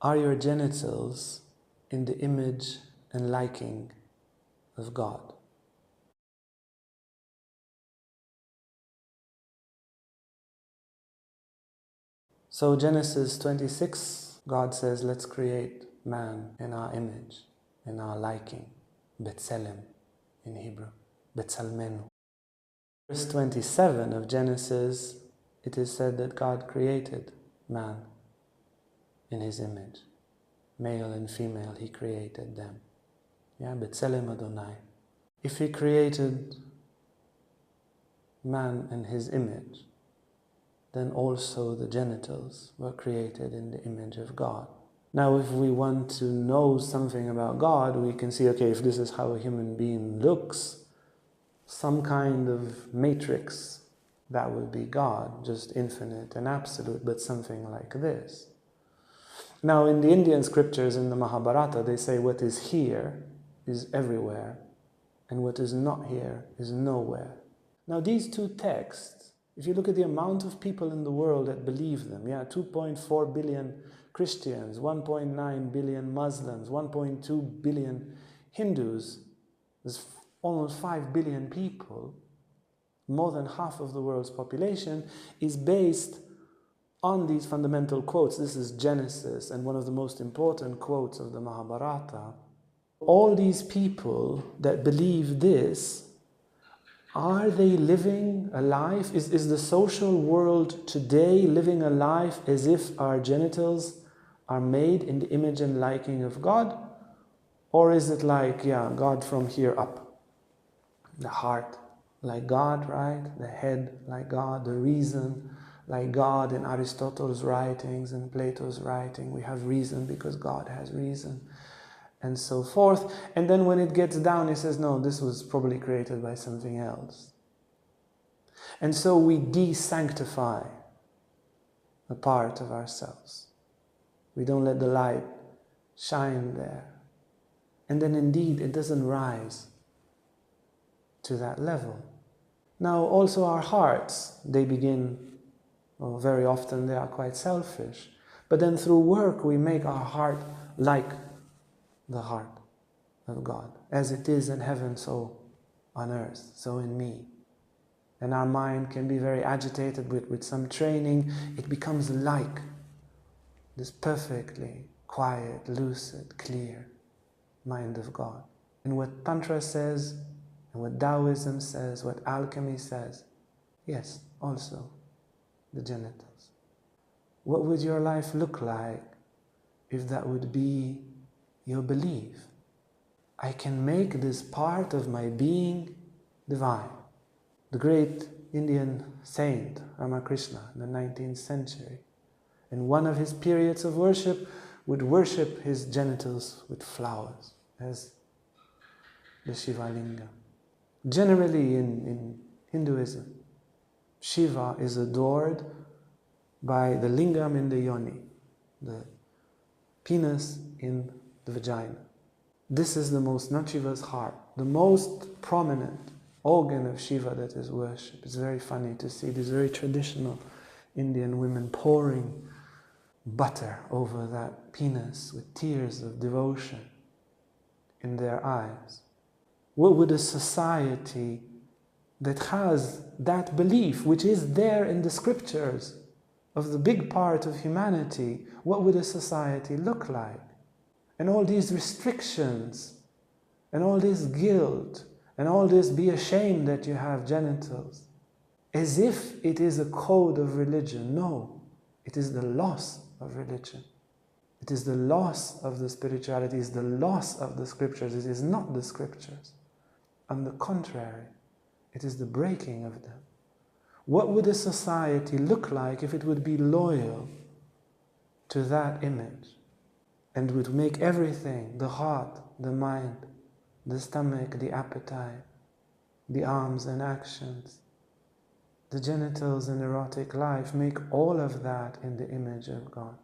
Are your genitals in the image and liking of God? So Genesis 26, God says, let's create man in our image, in our liking. Betzelem in Hebrew. Betzalmenu. Verse 27 of Genesis, it is said that God created man in his image. Male and female, he created them. Yeah, Betzelem Adonai. If he created man in his image, then also the genitals were created in the image of God. Now, if we want to know something about God, we can see, okay, if this is how a human being looks, some kind of matrix, that would be God, just infinite and absolute, but something like this. Now, in the Indian scriptures, in the Mahabharata, they say what is here is everywhere, and what is not here is nowhere. Now, these two texts, if you look at the amount of people in the world that believe them, 2.4 billion Christians, 1.9 billion Muslims, 1.2 billion Hindus, there's almost 5 billion people, more than half of the world's population, is based on these fundamental quotes. This is Genesis, and one of the most important quotes of the Mahabharata. All these people that believe this, are they living a life? Is the social world today living a life as if our genitals are made in the image and liking of God? Or is it like, God from here up? The heart like God, right? The head like God, the reason like God. In Aristotle's writings and Plato's writing, we have reason because God has reason, and so forth. And then when it gets down, he says, no, this was probably created by something else. And so we de-sanctify a part of ourselves. We don't let the light shine there. And then indeed, it doesn't rise to that level. Now, also our hearts, they begin, well, very often they are quite selfish. But then through work, we make our heart like the heart of God. As it is in heaven, so on earth, so in me. And our mind can be very agitated with some training. It becomes like this perfectly quiet, lucid, clear mind of God. And what Tantra says, and what Taoism says, what alchemy says, yes, also the genitals. What would your life look like if that would be your belief? I can make this part of my being divine. The great Indian saint Ramakrishna in the 19th century, in one of his periods of worship, would worship his genitals with flowers as the Shiva Linga. Generally in Hinduism, Shiva is adored by the lingam in the yoni, the penis in the vagina. This is the most, not Shiva's heart, the most prominent organ of Shiva that is worshipped. It's very funny to see these very traditional Indian women pouring butter over that penis with tears of devotion in their eyes. What would a society that has that belief, which is there in the scriptures of the big part of humanity, what would a society look like? And all these restrictions, and all this guilt, and all this be ashamed that you have genitals, as if it is a code of religion. No, it is the loss of religion. It is the loss of the spirituality, it is the loss of the scriptures. It is not the scriptures. On the contrary, it is the breaking of them. What would a society look like if it would be loyal to that image and would make everything, the heart, the mind, the stomach, the appetite, the arms and actions, the genitals and erotic life, make all of that in the image of God,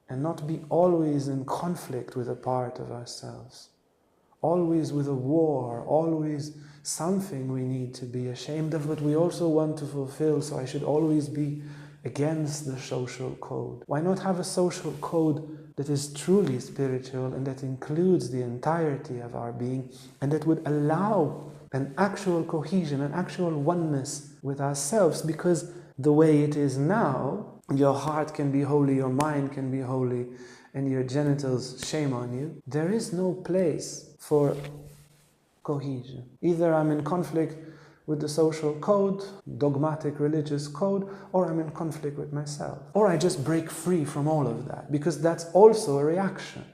and not be always in conflict with a part of ourselves, always with a war, always something we need to be ashamed of, but we also want to fulfill, so I should always be against the social code? Why not have a social code that is truly spiritual and that includes the entirety of our being and that would allow an actual cohesion, an actual oneness with ourselves? Because the way it is now, your heart can be holy, your mind can be holy, and your genitals, shame on you. There is no place for cohesion. Either I'm in conflict with the social code, dogmatic religious code, or I'm in conflict with myself. Or I just break free from all of that, because that's also a reaction.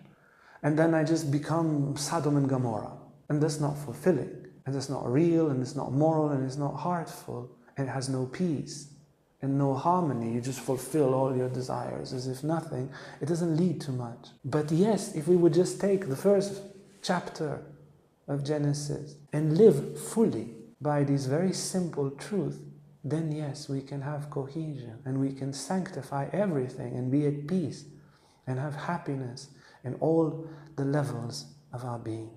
And then I just become Sodom and Gomorrah. And that's not fulfilling. And that's not real, and it's not moral, and it's not heartful. And it has no peace and no harmony. You just fulfill all your desires as if nothing. It doesn't lead to much. But yes, if we would just take the first chapter of Genesis and live fully by these very simple truths, then yes, we can have cohesion and we can sanctify everything and be at peace and have happiness in all the levels of our being.